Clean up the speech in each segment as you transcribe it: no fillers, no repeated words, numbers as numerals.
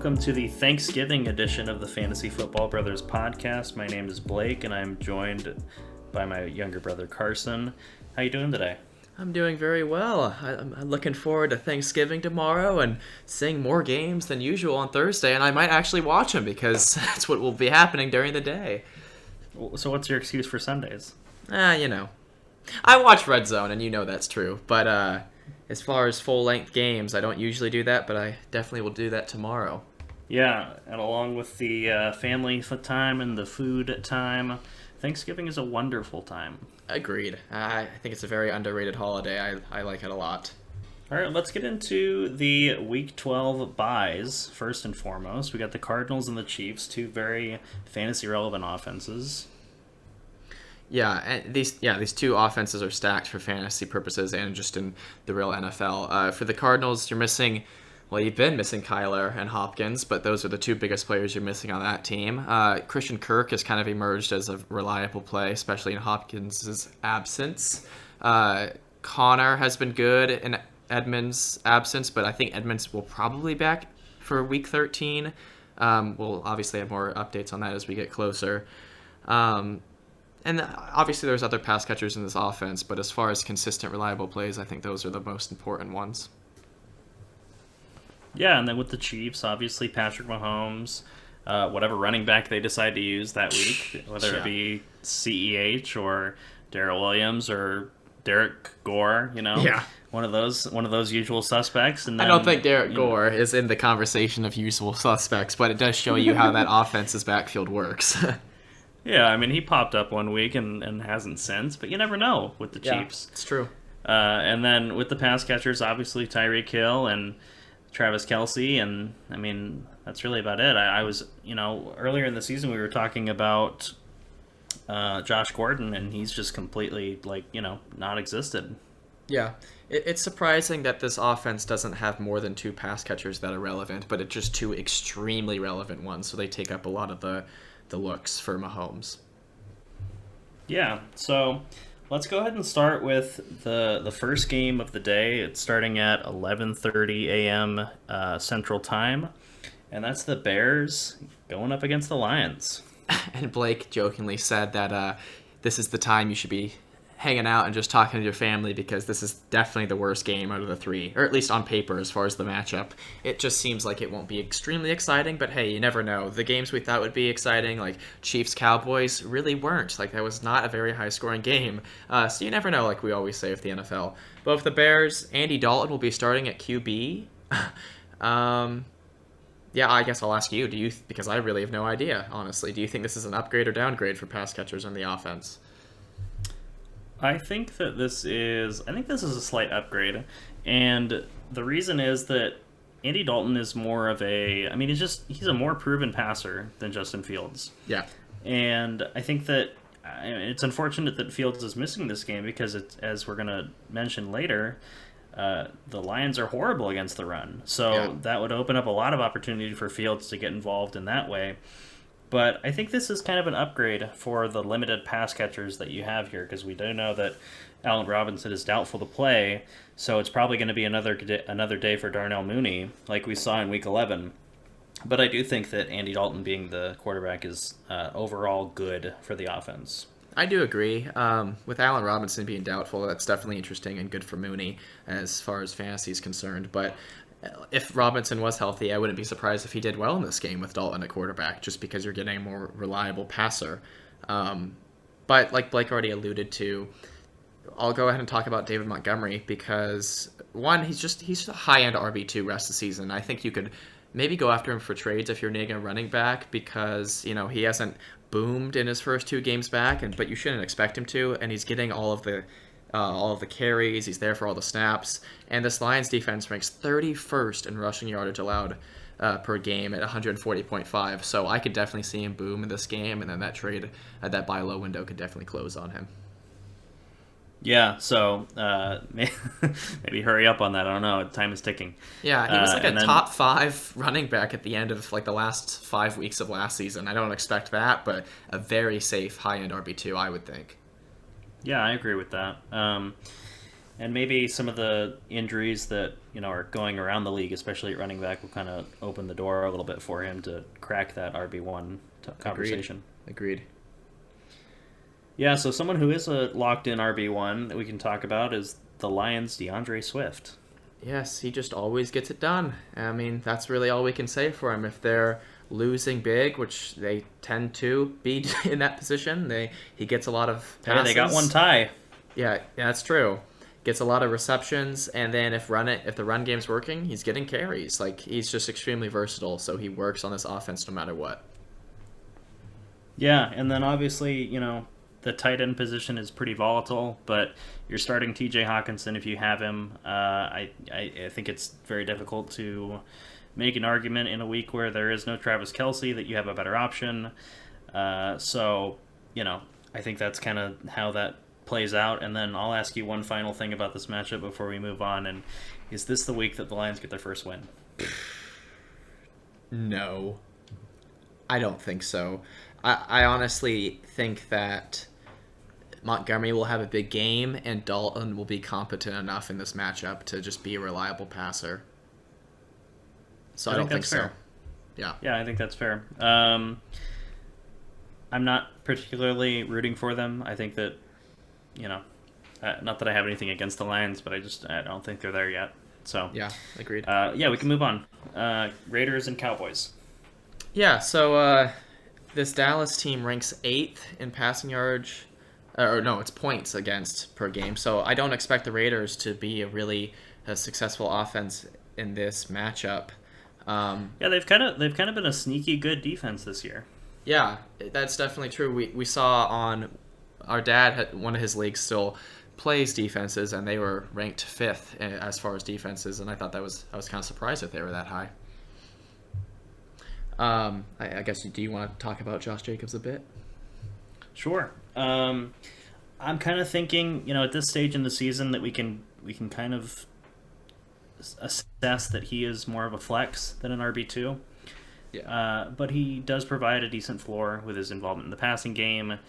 Welcome to the Thanksgiving edition of the Fantasy Football Brothers podcast. My name is Blake, and I'm joined by my younger brother Carson. How you doing today? I'm doing very well. I'm looking forward to Thanksgiving tomorrow and seeing more games than usual on Thursday, and I might actually watch them because that's what will be happening during the day. So what's your excuse for Sundays? I watch Red Zone, and you know that's true, but as far as full-length games, I don't usually do that, but I definitely will do that tomorrow. Yeah, and along with the family time and the food time, Thanksgiving is a wonderful time. Agreed. I think it's a very underrated holiday. I like it a lot. All right, let's get into the Week 12 buys. First and foremost, we got the Cardinals and the Chiefs, two very fantasy-relevant offenses. Yeah, and these two offenses are stacked for fantasy purposes and just in the real NFL. For the Cardinals, you've been missing Kyler and Hopkins, but those are the two biggest players you're missing on that team. Christian Kirk has kind of emerged as a reliable play, especially in Hopkins' absence. Connor has been good in Edmonds' absence, but I think Edmonds will probably be back for Week 13. We'll obviously have more updates on that as we get closer. And obviously there's other pass catchers in this offense, but as far as consistent, reliable plays, I think those are the most important ones. Yeah, and then with the Chiefs, obviously Patrick Mahomes, whatever running back they decide to use that week, whether it be CEH or Darrell Williams or Derek Gore, one of those usual suspects. And then, I don't think Derek Gore is in the conversation of usual suspects, but it does show you how that offense's backfield works. Yeah, I mean, he popped up one week and hasn't since, but you never know with the Chiefs. It's true. And then with the pass catchers, obviously Tyreek Hill and Travis Kelce, and I mean, that's really about it. I was, earlier in the season we were talking about Josh Gordon, and he's just completely, not existed. Yeah, it's surprising that this offense doesn't have more than two pass catchers that are relevant, but it's just two extremely relevant ones, so they take up a lot of the looks for Mahomes. Yeah, so let's go ahead and start with the first game of the day. It's starting at 11:30 a.m. Central Time, and that's the Bears going up against the Lions. And Blake jokingly said that this is the time you should be hanging out and just talking to your family because this is definitely the worst game out of the three, or at least on paper as far as the matchup. It just seems like it won't be extremely exciting, but hey, you never know. The games we thought would be exciting, like Chiefs-Cowboys, really weren't. Like, that was not a very high-scoring game. So you never know, like we always say with the NFL. But with the Bears, Andy Dalton will be starting at QB. Yeah, I guess I'll ask you. Because I really have no idea, honestly. Do you think this is an upgrade or downgrade for pass catchers on the offense? I think this is a slight upgrade, and the reason is that Andy Dalton is more of he's a more proven passer than Justin Fields. Yeah. And I think that it's unfortunate that Fields is missing this game because as we're going to mention later, the Lions are horrible against the run. So that would open up a lot of opportunity for Fields to get involved in that way. But I think this is kind of an upgrade for the limited pass catchers that you have here, because we do know that Allen Robinson is doubtful to play, so it's probably going to be another day for Darnell Mooney, like we saw in Week 11. But I do think that Andy Dalton being the quarterback is overall good for the offense. I do agree. With Allen Robinson being doubtful, that's definitely interesting and good for Mooney as far as fantasy is concerned. But if Robinson was healthy, I wouldn't be surprised if he did well in this game with Dalton at quarterback, just because you're getting a more reliable passer. But like Blake already alluded to, I'll go ahead and talk about David Montgomery because, one, he's a high-end RB2 rest of the season. I think you could maybe go after him for trades if you're needing a running back because, he hasn't boomed in his first two games back, but you shouldn't expect him to, and he's getting all of the carries. He's there for all the snaps. And this Lions defense ranks 31st in rushing yardage allowed per game at 140.5. So I could definitely see him boom in this game, and then that trade, that buy low window could definitely close on him. Yeah, so maybe hurry up on that. I don't know. Time is ticking. Yeah, he was a top 5 running back at the end of the last 5 weeks of last season. I don't expect that, but a very safe high-end RB2, I would think. Yeah, I agree with that. And maybe some of the injuries that are going around the league, especially at running back, will kind of open the door a little bit for him to crack that RB1 conversation. Agreed. Yeah, so someone who is a locked-in RB1 that we can talk about is the Lions' DeAndre Swift. Yes, he just always gets it done. I mean, that's really all we can say for him. If they're losing big, which they tend to be in that position, he gets a lot of passes. Hey, they got one tie. Yeah, that's true. Gets a lot of receptions, and then if the run game's working, he's getting carries. Like, he's just extremely versatile, so he works on this offense no matter what. Yeah, and then obviously, the tight end position is pretty volatile, but you're starting TJ Hawkinson if you have him. I think it's very difficult to make an argument in a week where there is no Travis Kelce that you have a better option. So, I think that's kind of how that plays out. And then I'll ask you one final thing about this matchup before we move on. And is this the week that the Lions get their first win? No, I don't think so. I honestly think that Montgomery will have a big game, and Dalton will be competent enough in this matchup to just be a reliable passer. So I don't think so. Fair. Yeah. Yeah, I think that's fair. I'm not particularly rooting for them. I think that, not that I have anything against the Lions, but I don't think they're there yet. So yeah, agreed. We can move on. Raiders and Cowboys. Yeah, so this Dallas team ranks 8th in passing yards. It's points against per game. So I don't expect the Raiders to be a successful offense in this matchup. They've kind of been a sneaky good defense this year. Yeah, that's definitely true. We saw on our dad, one of his leagues still plays defenses, and they were ranked 5th as far as defenses, and I thought I was kind of surprised that they were that high. I guess, do you want to talk about Josh Jacobs a bit? Sure. I'm kind of thinking, at this stage in the season that we can kind of assess that he is more of a flex than an RB2. Yeah. But he does provide a decent floor with his involvement in the passing game.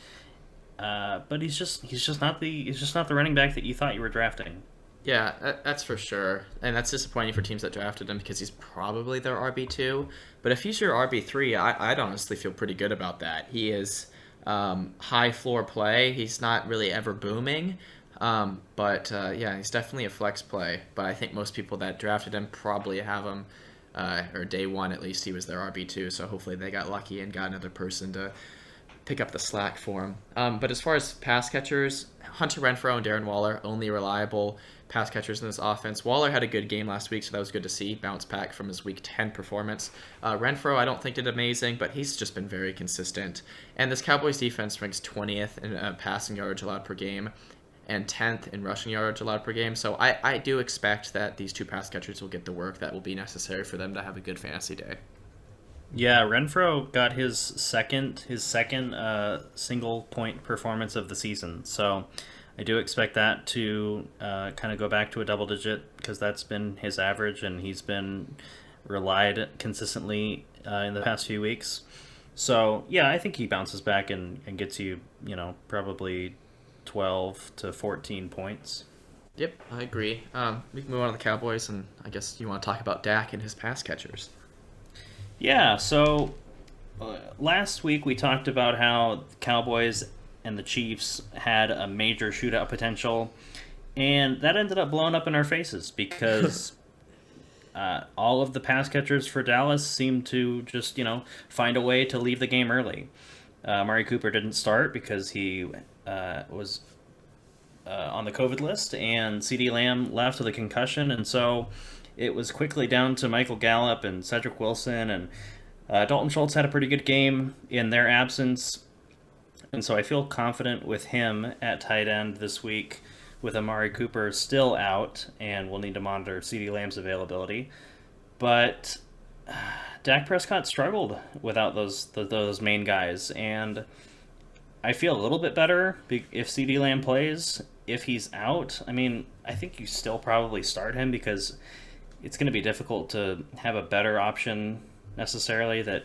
But he's just not the running back that you thought you were drafting. Yeah, that's for sure. And that's disappointing for teams that drafted him because he's probably their RB2. But if he's your RB3, I'd honestly feel pretty good about that. He is high floor play. He's not really ever booming. But he's definitely a flex play. But I think most people that drafted him probably have him, or day one at least, he was their RB2. So hopefully they got lucky and got another person to pick up the slack for him. But as far as pass catchers, Hunter Renfrow and Darren Waller, only reliable pass catchers in this offense. Waller had a good game last week, so that was good to see. Bounce back from his Week 10 performance. Renfrow, I don't think did amazing, but he's just been very consistent. And this Cowboys defense ranks 20th in passing yards allowed per game and 10th in rushing yards allowed per game. So I do expect that these two pass catchers will get the work that will be necessary for them to have a good fantasy day. Yeah, Renfrow got his second single point performance of the season. So I do expect that to kind of go back to a double digit because that's been his average, and he's been relied consistently in the past few weeks. So yeah, I think he bounces back and gets you, probably 12 to 14 points. Yep, I agree. We can move on to the Cowboys, and I guess you want to talk about Dak and his pass catchers. Yeah, so last week we talked about how the Cowboys and the Chiefs had a major shootout potential, and that ended up blowing up in our faces because all of the pass catchers for Dallas seemed to just, find a way to leave the game early. Amari Cooper didn't start because he was on the COVID list, and CeeDee Lamb left with a concussion, and so it was quickly down to Michael Gallup and Cedric Wilson, and Dalton Schultz had a pretty good game in their absence. And so I feel confident with him at tight end this week with Amari Cooper still out, and we'll need to monitor CeeDee Lamb's availability. But Dak Prescott struggled without those main guys, and I feel a little bit better if CeeDee Lamb plays. If he's out, I think you still probably start him because it's going to be difficult to have a better option necessarily. That,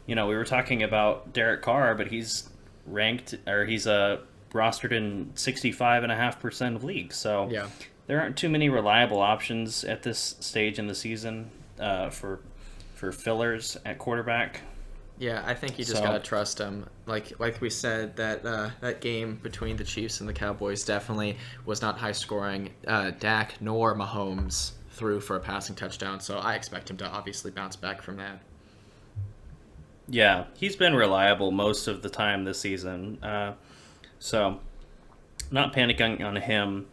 we were talking about Derek Carr, but he's ranked, or he's rostered in 65.5% of leagues. So yeah, there aren't too many reliable options at this stage in the season for fillers at quarterback. Yeah, I think you just So gotta trust him. Like we said, that game between the Chiefs and the Cowboys definitely was not high scoring. Dak nor Mahomes threw for a passing touchdown, so I expect him to obviously bounce back from that. yeah, he's been reliable most of the time this season. So not panicking on him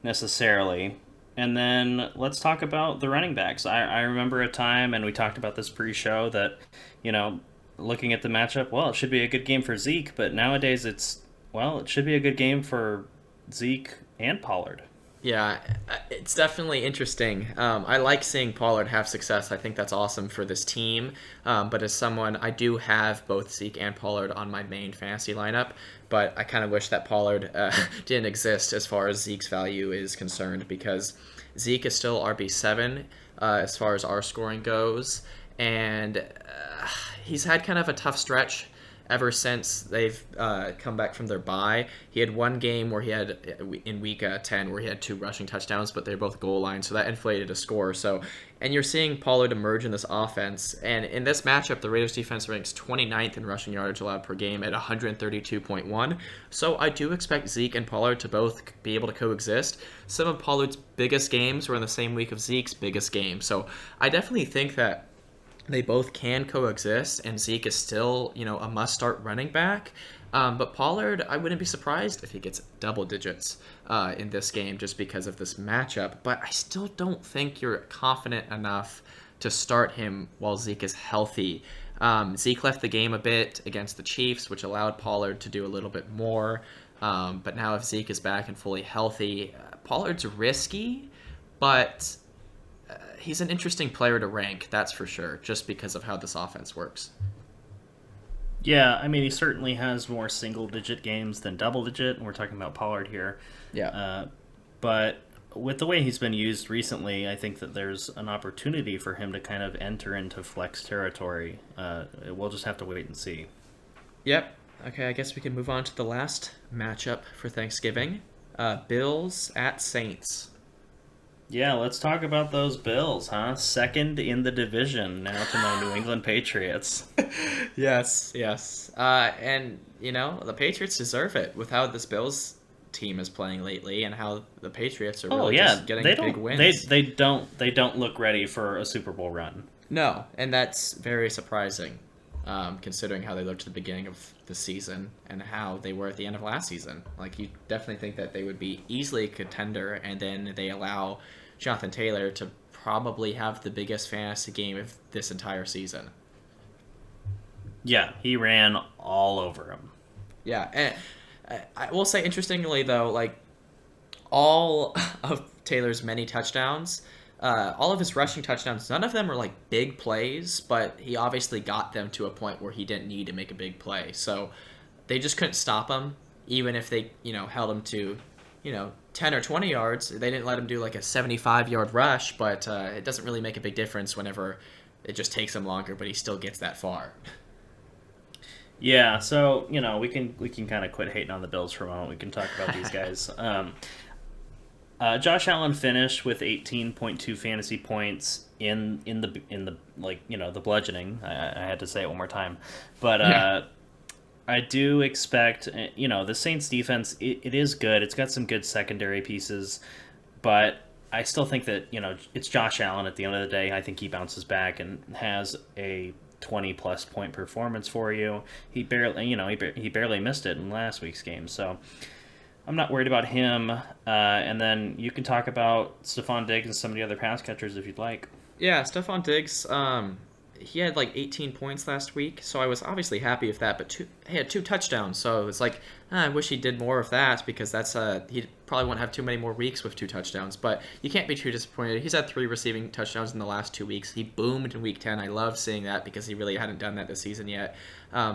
necessarily. And then let's talk about the running backs. I remember a time, and we talked about this pre-show, that, you know, looking at the matchup, well, it should be a good game for Zeke, but nowadays it should be a good game for Zeke and Pollard. Yeah, it's definitely interesting. I like seeing Pollard have success. I think that's awesome for this team. But as someone, I do have both Zeke and Pollard on my main fantasy lineup. But I kind of wish that Pollard didn't exist as far as Zeke's value is concerned, because Zeke is still RB7 as far as our scoring goes. And he's had kind of a tough stretch ever since they've come back from their bye. He had one game where he had, in week 10, where he had 2 rushing touchdowns, but they're both goal line, so that inflated a score. So, and you're seeing Pollard emerge in this offense, and in this matchup, the Raiders defense ranks 29th in rushing yardage allowed per game at 132.1. So I do expect Zeke and Pollard to both be able to coexist. Some of Pollard's biggest games were in the same week of Zeke's biggest game. So I definitely think that they both can coexist, and Zeke is still, a must-start running back. But Pollard, I wouldn't be surprised if he gets double digits in this game just because of this matchup. But I still don't think you're confident enough to start him while Zeke is healthy. Zeke left the game a bit against the Chiefs, which allowed Pollard to do a little bit more. But now if Zeke is back and fully healthy, Pollard's risky, but he's an interesting player to rank, that's for sure, just because of how this offense works. Yeah, I mean, he certainly has more single-digit games than double-digit, and we're talking about Pollard here. Yeah. But with the way he's been used recently, I think that there's an opportunity for him to kind of enter into flex territory. We'll just have to wait and see. Yep. Okay, I guess we can move on to the last matchup for Thanksgiving. Bills at Saints. Yeah, let's talk about those Bills, huh? Second in the division now to my New England Patriots. Yes. And, the Patriots deserve it with how this Bills team is playing lately and how the Patriots are really just getting big wins. They don't look ready for a Super Bowl run. No, and that's very surprising, considering how they looked at the beginning of the season and how they were at the end of last season. Like, you definitely think that they would be easily a contender, and then they allow Jonathan Taylor to probably have the biggest fantasy game of this entire season. Yeah, he ran all over him. Yeah, and I will say, interestingly though, like, all of Taylor's many touchdowns, all of his rushing touchdowns, none of them are like big plays, but he obviously got them to a point where he didn't need to make a big play. So they just couldn't stop him, even if they, held him to, 10 or 20 yards. They didn't let him do like a 75-yard rush, but it doesn't really make a big difference whenever it just takes him longer, but he still gets that far. Yeah, so, we can kind of quit hating on the Bills for a moment. We can talk about these guys. Josh Allen finished with 18.2 fantasy points in the the bludgeoning. I had to say it one more time, but I do expect the Saints defense. It is good. It's got some good secondary pieces, but I still think that it's Josh Allen at the end of the day. I think he bounces back and has a 20+ point performance for you. He barely he barely missed it in last week's game, so I'm not worried about him. And then you can talk about Stephon Diggs and some of the other pass catchers if you'd like. Yeah, Stephon Diggs, he had like 18 points last week, so I was obviously happy with that, but he had 2 touchdowns, so it's like, I wish he did more of that, because that's he probably won't have too many more weeks with 2 touchdowns, but you can't be too disappointed. He's had 3 receiving touchdowns in the last 2 weeks. He boomed in week 10. I love seeing that because he really hadn't done that this season yet.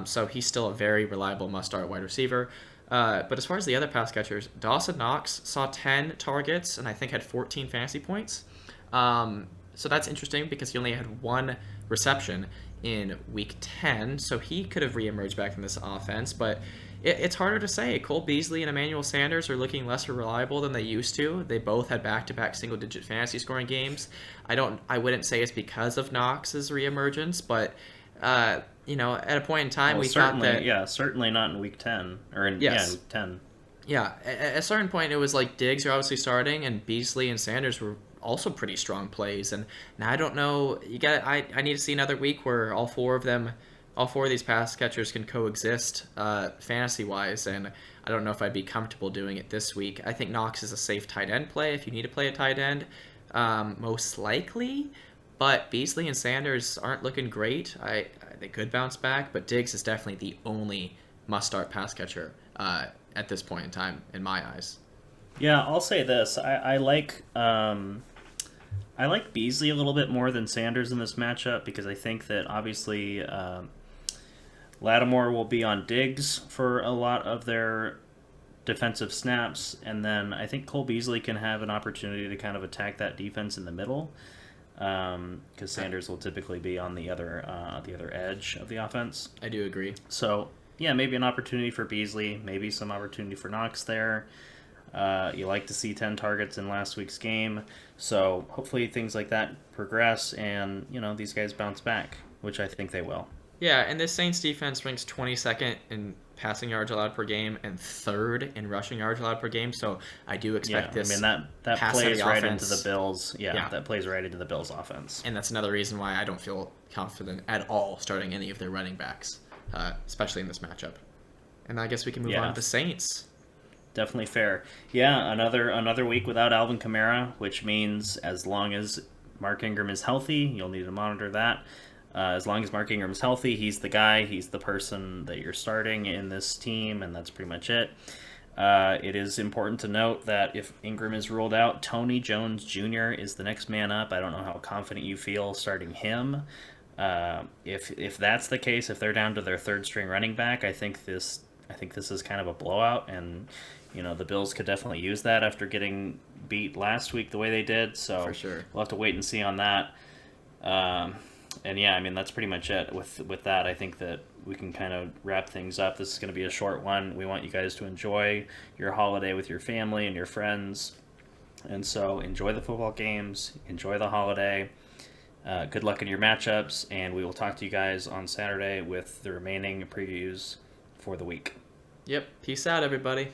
So he's still a very reliable must-start wide receiver. But as far as the other pass catchers, Dawson Knox saw 10 targets and I think had 14 fantasy points. So that's interesting because he only had 1 reception in week 10, so he could have reemerged back in this offense. But It's harder to say. Cole Beasley and Emmanuel Sanders are looking less reliable than they used to. They both had back-to-back single-digit fantasy scoring games. I wouldn't say it's because of Knox's reemergence, but at a point in time, Well, we thought certainly, that yeah, certainly not in week 10 or in yes, week 10. yeah. At a certain point, it was like Diggs are obviously starting, and Beasley and Sanders were also pretty strong plays. And now I don't know. I need to see another week where all four of these pass catchers can coexist fantasy wise. And I don't know if I'd be comfortable doing it this week. I think Knox is a safe tight end play if you need to play a tight end, most likely. But Beasley and Sanders aren't looking great. They could bounce back, but Diggs is definitely the only must-start pass catcher at this point in time, in my eyes. Yeah, I'll say this: I like Beasley a little bit more than Sanders in this matchup because I think that obviously Lattimore will be on Diggs for a lot of their defensive snaps, and then I think Cole Beasley can have an opportunity to kind of attack that defense in the middle because Sanders will typically be on the other edge of the offense. I do agree. So yeah, maybe an opportunity for Beasley, maybe some opportunity for Knox there. You like to see 10 targets in last week's game, so hopefully things like that progress and these guys bounce back, which I think they will. Yeah, and this Saints defense ranks 22nd in passing yards allowed per game and 3rd in rushing yards allowed per game. So I do expect this. I mean that plays right into the Bills. Yeah, that plays right into the Bills offense. And that's another reason why I don't feel confident at all starting any of their running backs, especially in this matchup. And I guess we can move on to the Saints. Definitely fair. Yeah, another week without Alvin Kamara, which means as long as Mark Ingram is healthy, you'll need to monitor that. As long as Mark Ingram's healthy, he's the guy, he's the person that you're starting in this team, and that's pretty much it. It is important to note that if Ingram is ruled out, Tony Jones Jr. is the next man up. I don't know how confident you feel starting him. If that's the case, if they're down to their third string running back, I think this is kind of a blowout, and the Bills could definitely use that after getting beat last week the way they did. So for sure, we'll have to wait and see on that. And yeah, I mean that's pretty much it with that. I think that we can kind of wrap things up. This is going to be a short one. We want you guys to enjoy your holiday with your family and your friends, and so enjoy the football games, enjoy the holiday. Good luck in your matchups, and we will talk to you guys on Saturday with the remaining previews for the week. Yep. Peace out, everybody.